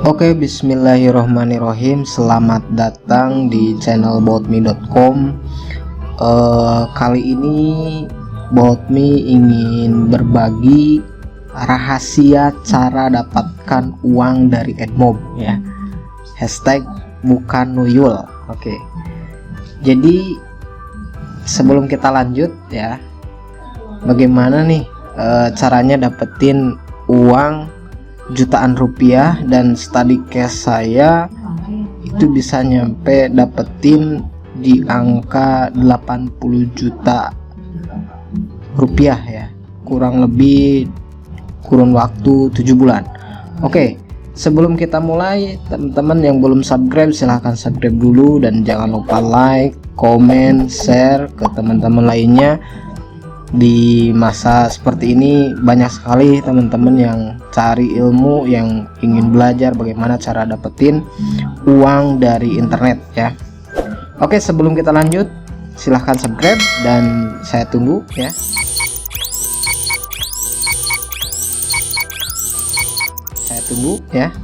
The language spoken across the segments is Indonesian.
Oke, bismillahirrohmanirrohim. Selamat datang di channel boutme.com. Kali ini Boutme ingin berbagi rahasia cara dapatkan uang dari AdMob ya. Hashtag bukan nuyul. Oke. Jadi sebelum kita lanjut ya, bagaimana nih caranya dapetin uang jutaan rupiah, dan study cash saya itu bisa nyampe dapetin di angka 80 juta rupiah ya, kurang lebih kurun waktu 7 bulan. Oke, sebelum kita mulai, teman-teman yang belum subscribe silahkan subscribe dulu, dan jangan lupa like, komen, share ke teman-teman lainnya. Di masa seperti ini banyak sekali teman-teman yang cari ilmu, yang ingin belajar bagaimana cara dapetin uang dari internet ya. Oke, sebelum kita lanjut silahkan subscribe dan saya tunggu ya. Saya tunggu ya.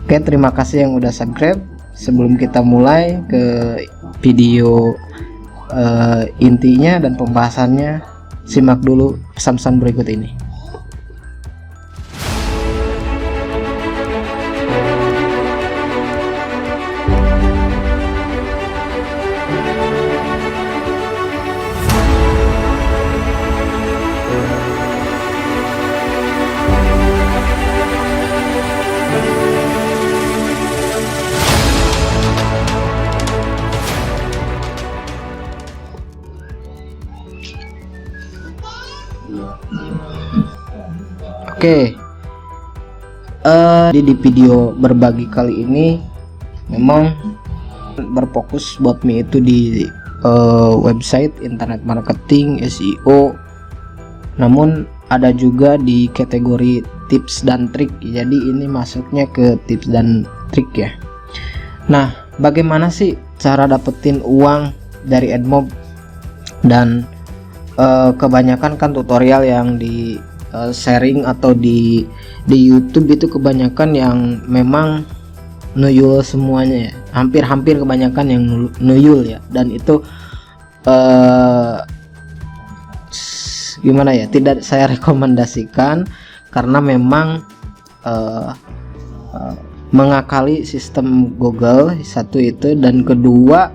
Oke, terima kasih yang udah subscribe. Sebelum kita mulai ke video intinya dan pembahasannya, simak dulu pesan-pesan berikut ini. Oke, di video berbagi kali ini memang berfokus Boutme itu di website, internet marketing, SEO, namun ada juga di kategori tips dan trik. Jadi ini masuknya ke tips dan trik ya. Nah, bagaimana sih cara dapetin uang dari AdMob? Dan kebanyakan kan tutorial yang di sharing atau di YouTube itu kebanyakan yang memang nuyul semuanya ya, hampir kebanyakan yang nuyul ya, dan itu gimana ya, tidak saya rekomendasikan karena memang mengakali sistem Google, satu itu, dan kedua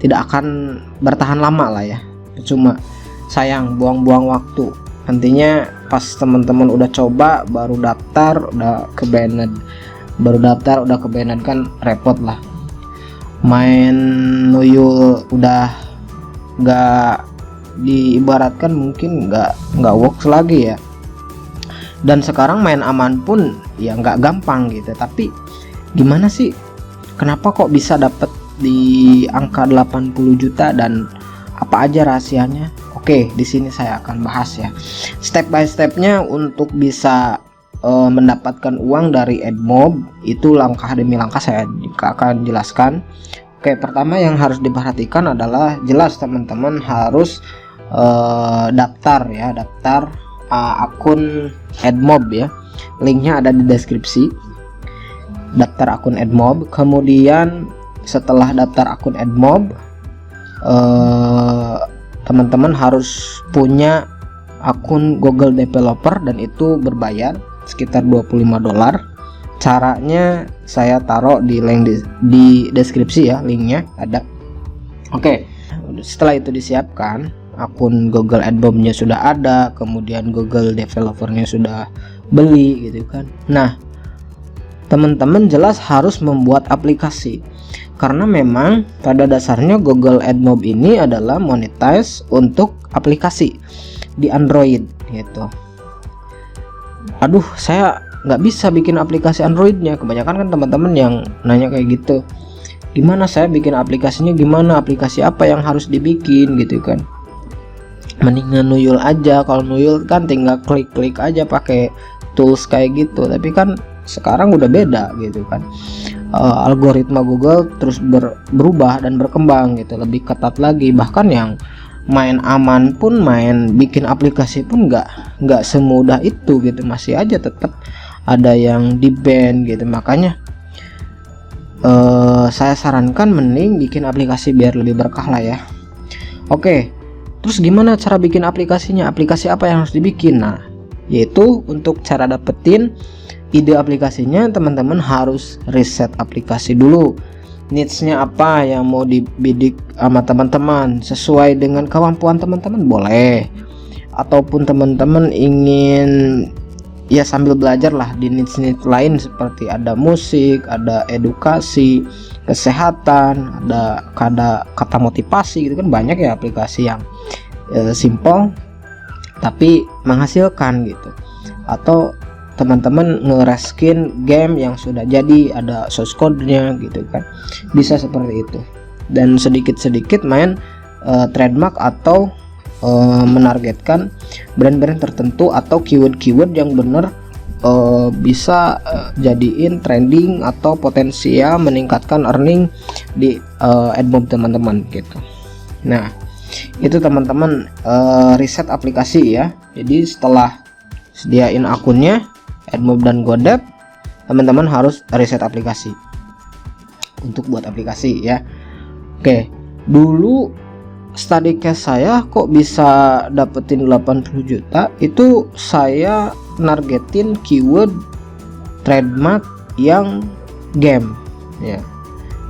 tidak akan bertahan lama lah ya, cuma sayang, buang-buang waktu. Nantinya pas teman-teman udah coba baru daftar udah kebanet, kan repot lah. Main nuyul udah nggak, diibaratkan mungkin nggak works lagi ya. Dan sekarang main aman pun ya nggak gampang gitu. Tapi gimana sih, kenapa kok bisa dapet di angka 80 juta dan apa aja rahasianya? Oke, di sini saya akan bahas ya, step by stepnya untuk bisa mendapatkan uang dari AdMob. Itu langkah demi langkah saya akan jelaskan. Oke, pertama yang harus diperhatikan adalah jelas teman-teman harus daftar ya, daftar akun AdMob ya. Linknya ada di deskripsi. Daftar akun AdMob. Kemudian setelah daftar akun AdMob, teman-teman harus punya akun Google Developer, dan itu berbayar sekitar $25. Caranya saya taruh di link di deskripsi ya, linknya ada. Oke, setelah itu disiapkan, akun Google AdMob-nya sudah ada, kemudian Google Developer-nya sudah beli gitu kan. Nah, teman-teman jelas harus membuat aplikasi, karena memang pada dasarnya Google AdMob ini adalah monetize untuk aplikasi di Android gitu. Aduh, saya nggak bisa bikin aplikasi Androidnya. Kebanyakan kan teman-teman yang nanya kayak gitu, gimana saya bikin aplikasinya, gimana aplikasi apa yang harus dibikin gitu kan. Mendingan nuyul aja. Kalau nuyul kan tinggal klik-klik aja pakai tools kayak gitu, tapi kan sekarang udah beda gitu kan. Algoritma Google terus berubah dan berkembang gitu, lebih ketat lagi. Bahkan yang main aman pun, main bikin aplikasi pun nggak semudah itu gitu, masih aja tetap ada yang di ban gitu. Makanya saya sarankan mending bikin aplikasi biar lebih berkah lah ya. Oke, terus gimana cara bikin aplikasinya? Aplikasi apa yang harus dibikin? Nah, yaitu untuk cara dapetin ide aplikasinya, teman-teman harus riset aplikasi dulu. Needs-nya apa yang mau dibidik sama teman-teman, sesuai dengan kemampuan teman-teman boleh, ataupun teman-teman ingin ya sambil belajar lah di needs lain seperti ada musik, ada edukasi, kesehatan, ada kata motivasi gitu kan. Banyak ya aplikasi yang simple tapi menghasilkan gitu. Atau teman-teman ngereskin game yang sudah jadi, ada source code-nya gitu kan, bisa seperti itu. Dan sedikit-sedikit main trademark atau menargetkan brand-brand tertentu atau keyword-keyword yang benar bisa jadiin trending atau potensial meningkatkan earning di AdMob teman-teman gitu. Nah, itu teman-teman riset aplikasi ya. Jadi setelah sediain akunnya AdMob dan Godep, teman-teman harus riset aplikasi untuk buat aplikasi ya. Oke, dulu study case saya kok bisa dapetin 80 juta, itu saya nargetin keyword trademark yang game ya.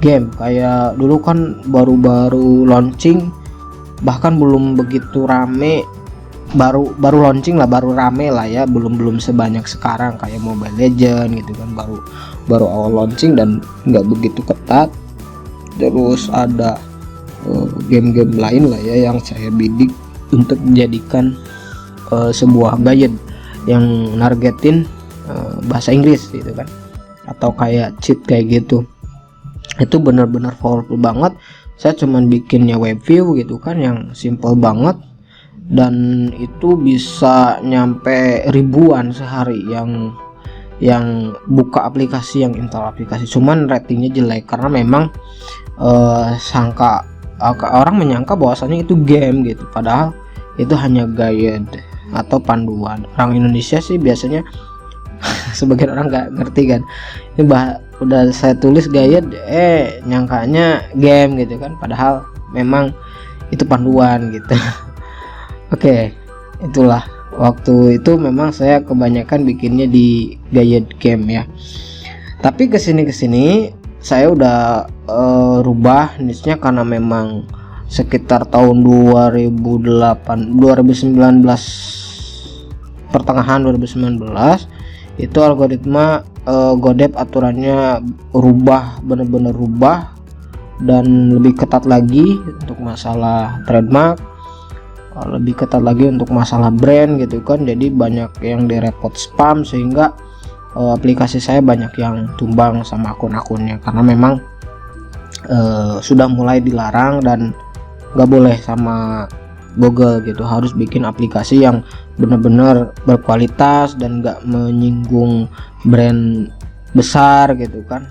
Game kayak dulu kan baru-baru launching, bahkan belum begitu rame, baru launching lah, baru rame lah ya, belum sebanyak sekarang kayak Mobile Legend gitu kan, baru awal launching dan nggak begitu ketat. Terus ada game-game lain lah ya yang saya bidik untuk menjadikan sebuah guide yang nargetin bahasa Inggris gitu kan, atau kayak cheat kayak gitu. Itu benar-benar powerful banget. Saya cuman bikinnya web view gitu kan, yang simple banget, dan itu bisa nyampe ribuan sehari yang buka aplikasi, yang install aplikasi. Cuman ratingnya jelek karena memang orang menyangka bahwasanya itu game gitu, padahal itu hanya guide atau panduan. Orang Indonesia sih biasanya sebagian orang nggak ngerti kan, ini udah saya tulis guide nyangkanya game gitu kan, padahal memang itu panduan gitu. Oke, itulah waktu itu memang saya kebanyakan bikinnya di guide game ya. Tapi kesini saya udah rubah niche-nya karena memang sekitar tahun 2019 pertengahan 2019 itu algoritma Godep aturannya bener-bener rubah dan lebih ketat lagi untuk masalah trademark, lebih ketat lagi untuk masalah brand gitu kan. Jadi banyak yang direport spam, sehingga aplikasi saya banyak yang tumbang sama akun-akunnya karena memang sudah mulai dilarang dan nggak boleh sama Google gitu, harus bikin aplikasi yang benar-benar berkualitas dan nggak menyinggung brand besar gitu kan.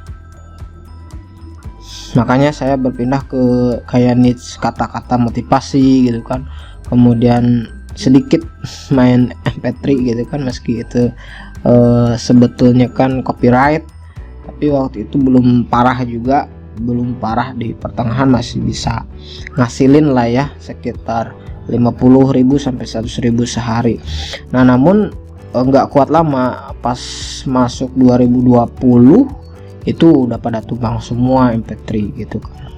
Makanya saya berpindah ke kayak niche kata-kata motivasi gitu kan, kemudian sedikit main MP3 gitu kan, meski itu sebetulnya kan copyright, tapi waktu itu belum parah di pertengahan, masih bisa ngasilin lah ya sekitar 50.000 sampai 100.000 sehari. Nah, namun nggak kuat lama, pas masuk 2020 itu udah pada tumbang semua MP3 gitu kan.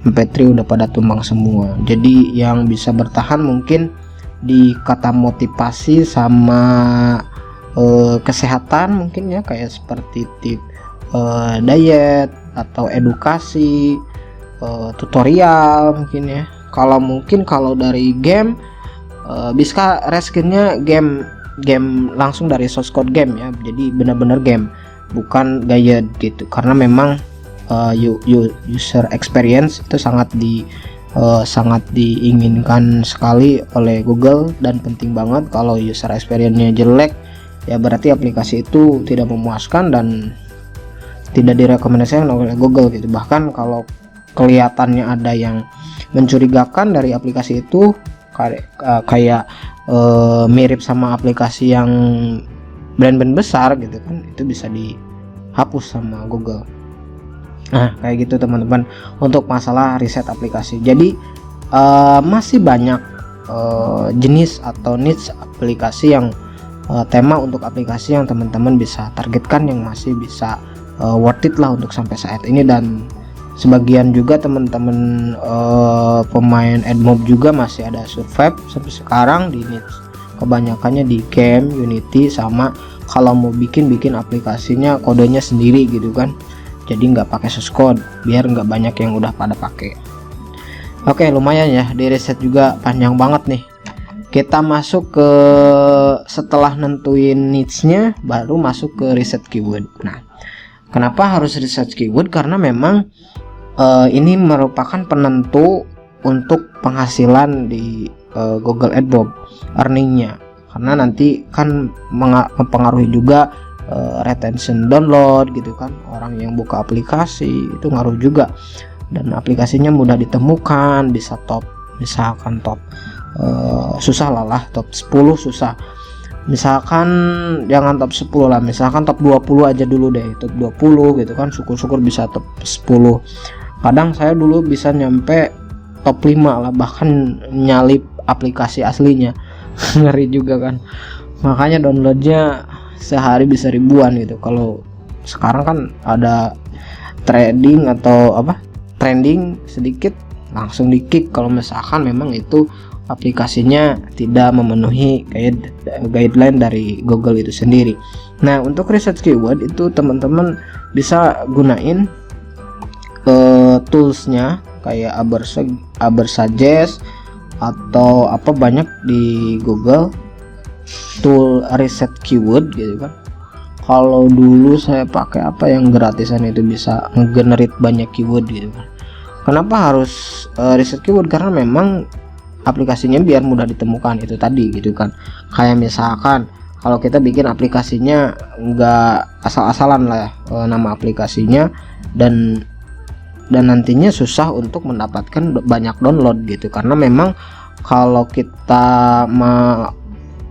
MP3 udah pada tumbang semua. Jadi yang bisa bertahan mungkin di kata motivasi sama kesehatan mungkin ya, kayak seperti tip diet atau edukasi, tutorial mungkin ya. Kalau dari game bisa reskinnya game langsung dari source code game ya, jadi benar-benar game, bukan guide gitu, karena memang user experience itu sangat diinginkan sekali oleh Google, dan penting banget. Kalau user experience-nya jelek ya berarti aplikasi itu tidak memuaskan dan tidak direkomendasikan oleh Google gitu. Bahkan kalau kelihatannya ada yang mencurigakan dari aplikasi itu, kayak mirip sama aplikasi yang brand-brand besar gitu kan, itu bisa dihapus sama Google. Nah kayak gitu teman-teman untuk masalah riset aplikasi. Jadi masih banyak jenis atau niche aplikasi yang tema untuk aplikasi yang teman-teman bisa targetkan, yang masih bisa worth it lah untuk sampai saat ini. Dan sebagian juga teman-teman pemain AdMob juga masih ada survive sampai sekarang di niche, kebanyakannya di game, Unity, sama kalau mau bikin aplikasinya kodenya sendiri gitu kan, jadi nggak pakai source code biar nggak banyak yang udah pada pakai. Oke, lumayan ya, di riset juga panjang banget nih. Kita masuk ke, setelah nentuin niche-nya baru masuk ke riset keyword. Nah, kenapa harus riset keyword? Karena memang ini merupakan penentu untuk penghasilan di Google AdWords earningnya, karena nanti kan mempengaruhi juga retention download gitu kan, orang yang buka aplikasi itu ngaruh juga, dan aplikasinya mudah ditemukan, bisa top, misalkan top susah lah top 10 susah, misalkan jangan top 10 lah, misalkan top 20 aja dulu deh, top 20 gitu kan, syukur-syukur bisa top 10. Kadang saya dulu bisa nyampe top 5 lah, bahkan nyalip aplikasi aslinya. Ngeri juga kan, makanya downloadnya sehari bisa ribuan gitu. Kalau sekarang kan ada trading atau apa, trending sedikit langsung di kick kalau misalkan memang itu aplikasinya tidak memenuhi guideline dari Google itu sendiri. Nah untuk research keyword itu teman-teman bisa gunain toolsnya kayak Ubersuggest atau apa, banyak di Google tool reset keyword gitu kan. Kalau dulu saya pakai apa yang gratisan itu bisa nge-generate banyak keyword gitu kan. Kenapa harus reset keyword? Karena memang aplikasinya biar mudah ditemukan itu tadi gitu kan. Kayak misalkan kalau kita bikin aplikasinya nggak asal-asalan lah ya, nama aplikasinya, dan nantinya susah untuk mendapatkan banyak download gitu, karena memang kalau kita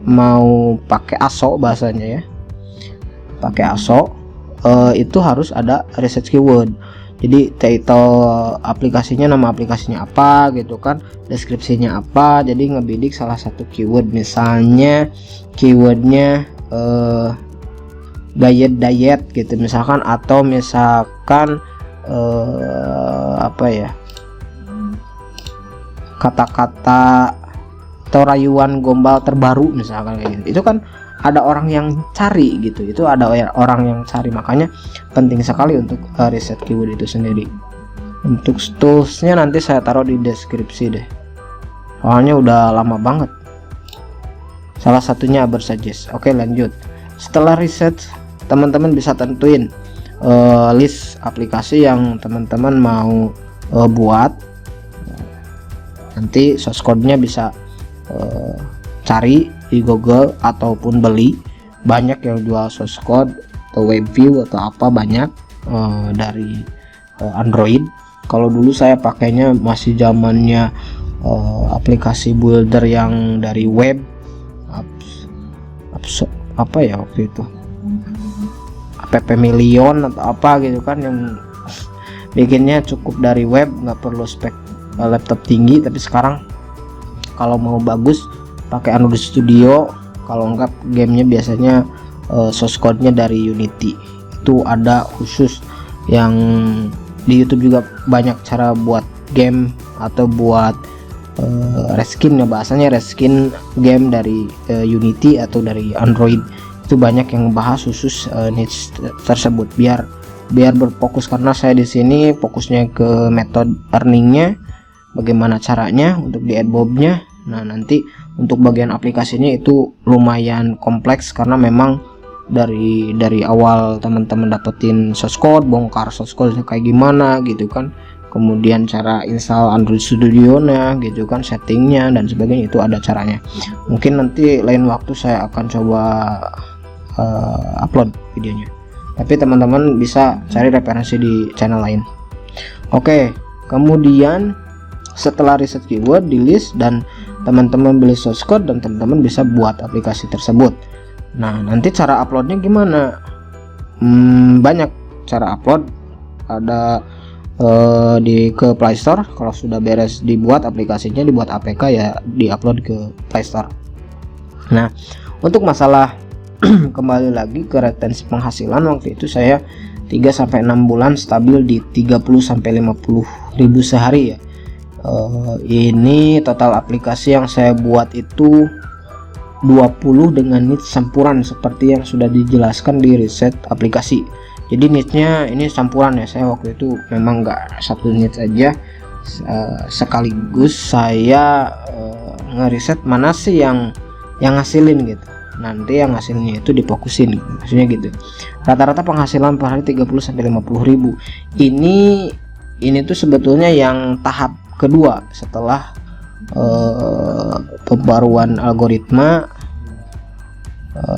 mau pakai ASO bahasanya ya, pakai ASO itu harus ada research keyword. Jadi title aplikasinya, nama aplikasinya apa gitu kan, deskripsinya apa, jadi ngebidik salah satu keyword, misalnya keywordnya diet gitu misalkan, atau misalkan apa ya, kata-kata atau rayuan gombal terbaru misalkan kayak gitu. Itu kan ada orang yang cari gitu, itu ada orang yang cari, makanya penting sekali untuk riset keyword itu sendiri. Untuk toolsnya nanti saya taruh di deskripsi deh, soalnya udah lama banget. Salah satunya Ubersuggest. Oke lanjut, setelah riset teman-teman bisa tentuin list aplikasi yang teman-teman mau buat. Nanti source code-nya bisa cari di Google ataupun beli, banyak yang jual source code atau web view atau apa, banyak dari Android. Kalau dulu saya pakainya masih zamannya aplikasi builder yang dari web, apa ya waktu itu, app million atau apa gitu kan, yang bikinnya cukup dari web, nggak perlu spek laptop tinggi. Tapi sekarang kalau mau bagus pakai Android Studio, kalau enggak gamenya biasanya source code-nya dari Unity. Itu ada khusus yang di YouTube juga, banyak cara buat game atau buat reskin ya, bahasanya reskin game dari Unity atau dari Android. Itu banyak yang bahas khusus niche tersebut biar berfokus, karena saya di sini fokusnya ke metode earningnya, bagaimana caranya untuk di AdMob-nya. Nah nanti untuk bagian aplikasinya itu lumayan kompleks, karena memang dari awal teman-teman dapetin source code, bongkar source code kayak gimana gitu kan, kemudian cara install Android Studio-nya gitu kan, settingnya dan sebagainya, itu ada caranya. Mungkin nanti lain waktu saya akan coba upload videonya, tapi teman-teman bisa cari referensi di channel lain. Oke, kemudian setelah riset keyword di list dan teman-teman beli source code, dan teman-teman bisa buat aplikasi tersebut. Nah, nanti cara uploadnya gimana? Banyak cara upload. Ada ke Play Store. Kalau sudah beres dibuat aplikasinya, dibuat APK ya diupload ke Play Store. Nah, untuk masalah kembali lagi ke retensi penghasilan, waktu itu saya 3-6 bulan stabil di 30-50 ribu sehari ya. Ini total aplikasi yang saya buat itu 20 dengan niche campuran seperti yang sudah dijelaskan di riset aplikasi. Jadi niche-nya ini campuran ya. Saya waktu itu memang nggak satu niche aja, sekaligus saya ngeriset mana sih yang ngasilin gitu. Nanti yang hasilnya itu difokusin gitu. Maksudnya gitu. Rata-rata penghasilan per hari 30-50 ribu. Ini tuh sebetulnya yang tahap kedua setelah pembaruan algoritma.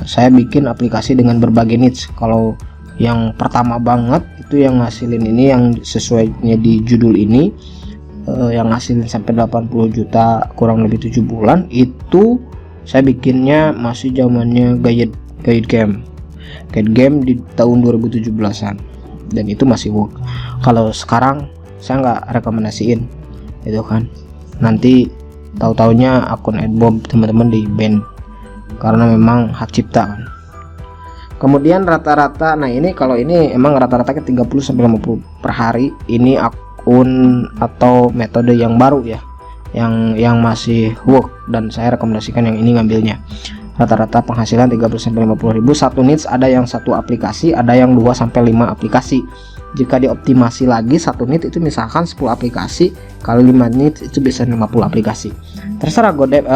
Saya bikin aplikasi dengan berbagai niche. Kalau yang pertama banget itu yang ngasilin ini, yang sesuainya di judul ini, yang ngasilin sampai 80 juta kurang lebih 7 bulan, itu saya bikinnya masih zamannya guide game di tahun 2017an, dan itu masih work. Kalau sekarang saya nggak rekomendasiin itu kan, nanti tahu-taunya akun AdMob teman-teman di ban karena memang hak cipta kan. Kemudian rata-rata, nah ini kalau ini emang rata-rata ke 30-50 per hari. Ini akun atau metode yang baru ya, yang masih work, dan saya rekomendasikan yang ini ngambilnya. Rata-rata penghasilan 30-50 ribu. Satu niche, ada yang satu aplikasi, ada yang 2-5 aplikasi. Jika dioptimasi lagi, satu niche itu misalkan 10 aplikasi kali 5 niche itu bisa 50 aplikasi. Terserah Godep,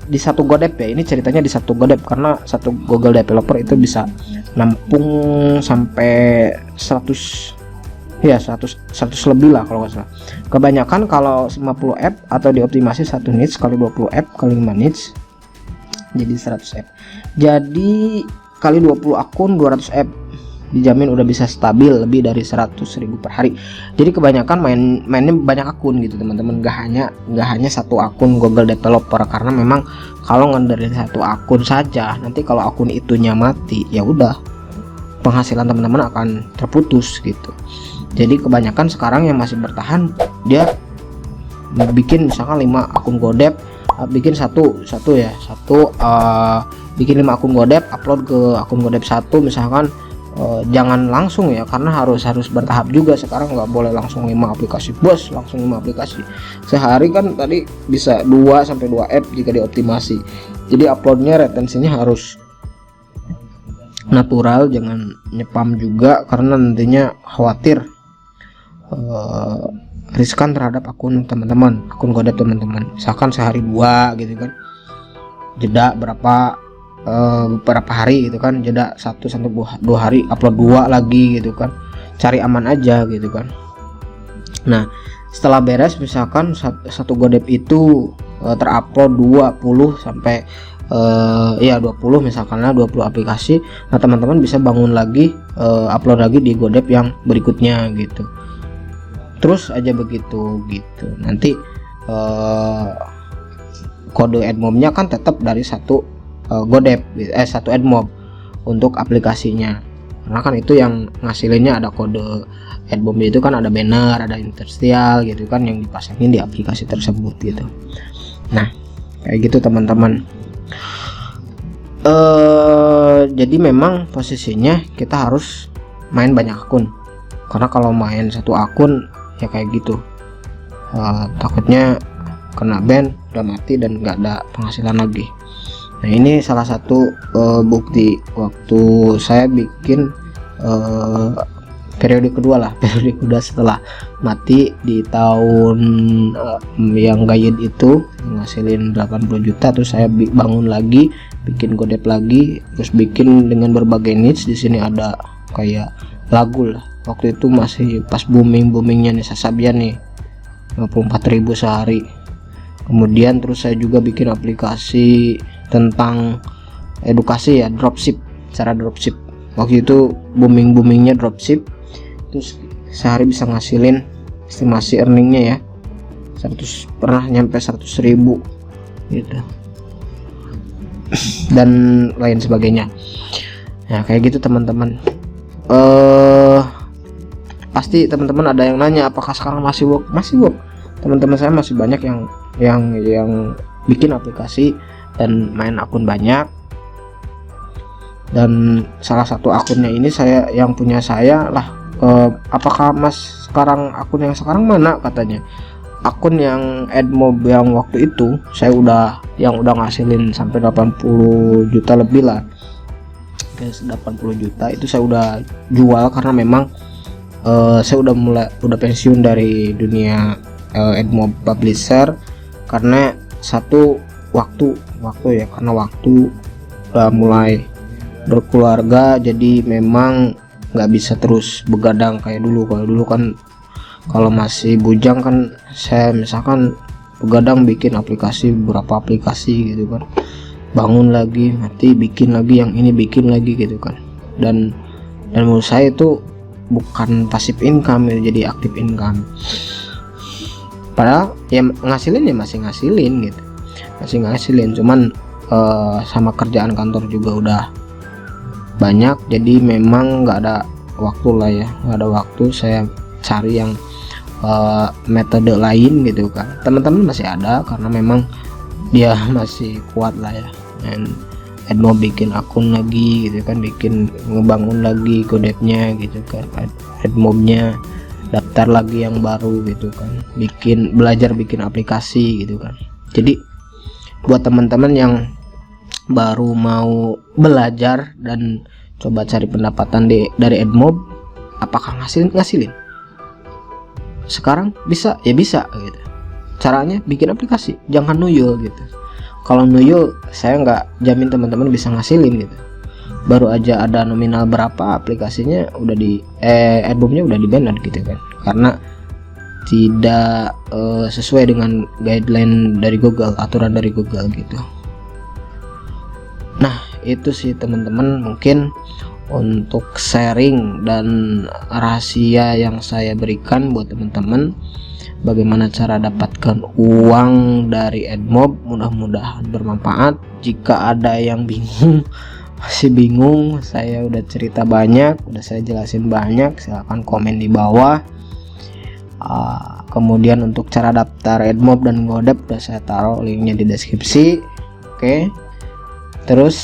di satu Godep ya, ini ceritanya di satu Godep karena satu Google Developer itu bisa nampung sampai 100 lebih lah kalau nggak salah. Kebanyakan kalau 50 app atau dioptimasi satu niche kali 20 app kali 5 niche jadi 100 app. Jadi kali 20 akun 200 app, dijamin udah bisa stabil lebih dari 100 ribu per hari. Jadi kebanyakan mainnya banyak akun gitu teman-teman, nggak hanya satu akun Google Developer, karena memang kalau ngandelin satu akun saja, nanti kalau akun itunya mati ya udah penghasilan teman-teman akan terputus gitu. Jadi kebanyakan sekarang yang masih bertahan, dia bikin misalkan 5 akun Godep, bikin bikin 5 akun Godep, upload ke akun Godep 1 misalkan. Jangan langsung ya, karena harus bertahap juga. Sekarang nggak boleh langsung 5 aplikasi bos, langsung 5 aplikasi sehari kan. Tadi bisa 2-2 app jika dioptimasi. Jadi uploadnya retensinya harus natural, jangan nyepam juga, karena nantinya khawatir riskan terhadap akun teman-teman, akun Godep teman-teman. Misalkan sehari 2 gitu kan, jeda beberapa hari gitu kan, jeda 1-2 hari upload 2 lagi gitu kan, cari aman aja gitu kan. Nah setelah beres misalkan satu Godep itu terupload 20 sampai 20 misalkan 20 aplikasi. Nah teman-teman bisa bangun lagi, upload lagi di Godep yang berikutnya gitu, terus aja begitu gitu. Nanti kode AdMob-nya kan tetap dari satu Godep, satu AdMob untuk aplikasinya, karena kan itu yang ngasilinnya ada kode AdMob itu kan, ada banner, ada interstitial gitu kan yang dipasangin di aplikasi tersebut gitu. Nah kayak gitu teman-teman. Jadi memang posisinya kita harus main banyak akun, karena kalau main satu akun ya kayak gitu, takutnya kena ban, udah mati dan nggak ada penghasilan lagi. Nah ini salah satu bukti waktu saya bikin periode kedua setelah mati di tahun yang guide itu ngasilin 80 juta. Terus saya bangun lagi, bikin Godep lagi, terus bikin dengan berbagai niche. Di sini ada kayak lagu lah, waktu itu masih pas boomingnya nih Sasabian nih, 54.000 sehari. Kemudian terus saya juga bikin aplikasi tentang edukasi ya, dropship, cara dropship. Waktu itu boomingnya dropship, terus sehari bisa ngasilin estimasi earningnya ya 100, pernah nyampe 100.000 gitu. dan lain sebagainya. Ya kayak gitu teman-teman. Pasti teman-teman ada yang nanya apakah sekarang masih work? Masih work. Teman-teman saya masih banyak yang bikin aplikasi dan main akun banyak. Dan salah satu akunnya ini saya yang punya saya lah. Apakah Mas sekarang akun yang sekarang mana katanya? Akun yang AdMob yang waktu itu saya udah ngasilin sampai 80 juta lebih lah. Guys, 80 juta itu saya udah jual karena memang saya udah pensiun dari dunia AdMob publisher karena satu waktu ya, karena waktu udah mulai berkeluarga, jadi memang nggak bisa terus begadang kayak dulu. Kalau dulu kan kalau masih bujang kan saya misalkan begadang bikin aplikasi, beberapa aplikasi gitu kan, bangun lagi mati bikin lagi yang ini, bikin lagi gitu kan, dan menurut saya itu bukan passive income, jadi active income. Padahal ya ngasilin ya masih ngasilin gitu, masih ngasilin, cuman sama kerjaan kantor juga udah banyak, jadi memang nggak ada waktu lah ya, nggak ada waktu. Saya cari yang metode lain gitu kan. Teman-teman masih ada karena memang dia masih kuat lah ya, dan AdMob bikin akun lagi gitu kan, bikin ngebangun lagi godepnya gitu kan, AdMobnya daftar lagi yang baru gitu kan, belajar bikin aplikasi gitu kan. Jadi buat teman-teman yang baru mau belajar dan coba cari pendapatan dari AdMob, apakah ngasilin sekarang bisa ya bisa gitu. Caranya bikin aplikasi, jangan nuyul gitu. Kalau nuyul saya nggak jamin teman-teman bisa ngasilin gitu. Baru aja ada nominal berapa, aplikasinya udah AdMobnya udah di ban gitu kan, karena tidak sesuai dengan guideline dari Google, aturan dari Google gitu. Nah itu sih teman-teman, mungkin untuk sharing dan rahasia yang saya berikan buat teman-teman bagaimana cara dapatkan uang dari AdMob. Mudah-mudahan bermanfaat. Jika ada yang bingung, masih bingung, saya udah cerita banyak, udah saya jelasin banyak, silahkan komen di bawah. Kemudian untuk cara daftar AdMob dan Godep udah saya taruh linknya di deskripsi. Oke. Terus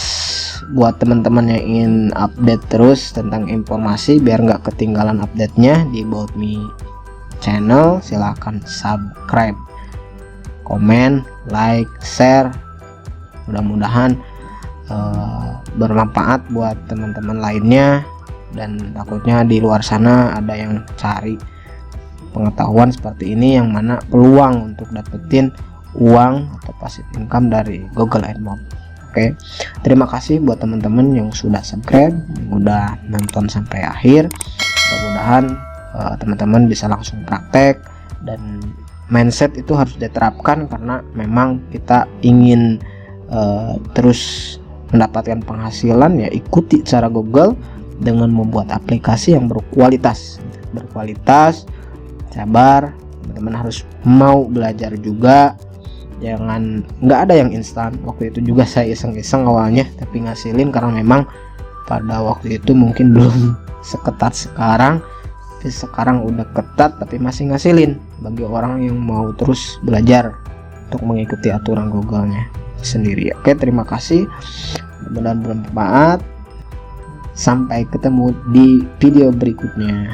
buat teman-teman yang ingin update terus tentang informasi biar nggak ketinggalan update-nya di About Me channel, silahkan subscribe, komen, like, share. Mudah-mudahan bermanfaat buat teman-teman lainnya, dan takutnya di luar sana ada yang cari pengetahuan seperti ini yang mana peluang untuk dapetin uang atau passive income dari Google AdMob. Oke, terima kasih buat teman-teman yang sudah subscribe, yang udah nonton sampai akhir. Mudah-mudahan teman-teman bisa langsung praktek, dan mindset itu harus diterapkan karena memang kita ingin terus mendapatkan penghasilan, ya ikuti cara Google dengan membuat aplikasi yang berkualitas, sabar. Teman-teman harus mau belajar juga, jangan nggak ada yang instan. Waktu itu juga saya iseng-iseng awalnya, tapi ngasilin karena memang pada waktu itu mungkin belum seketat sekarang. Sekarang udah ketat tapi masih ngasilin bagi orang yang mau terus belajar untuk mengikuti aturan Google-nya sendiri. Oke, terima kasih, mudah-mudahan bermanfaat. Sampai ketemu di video berikutnya.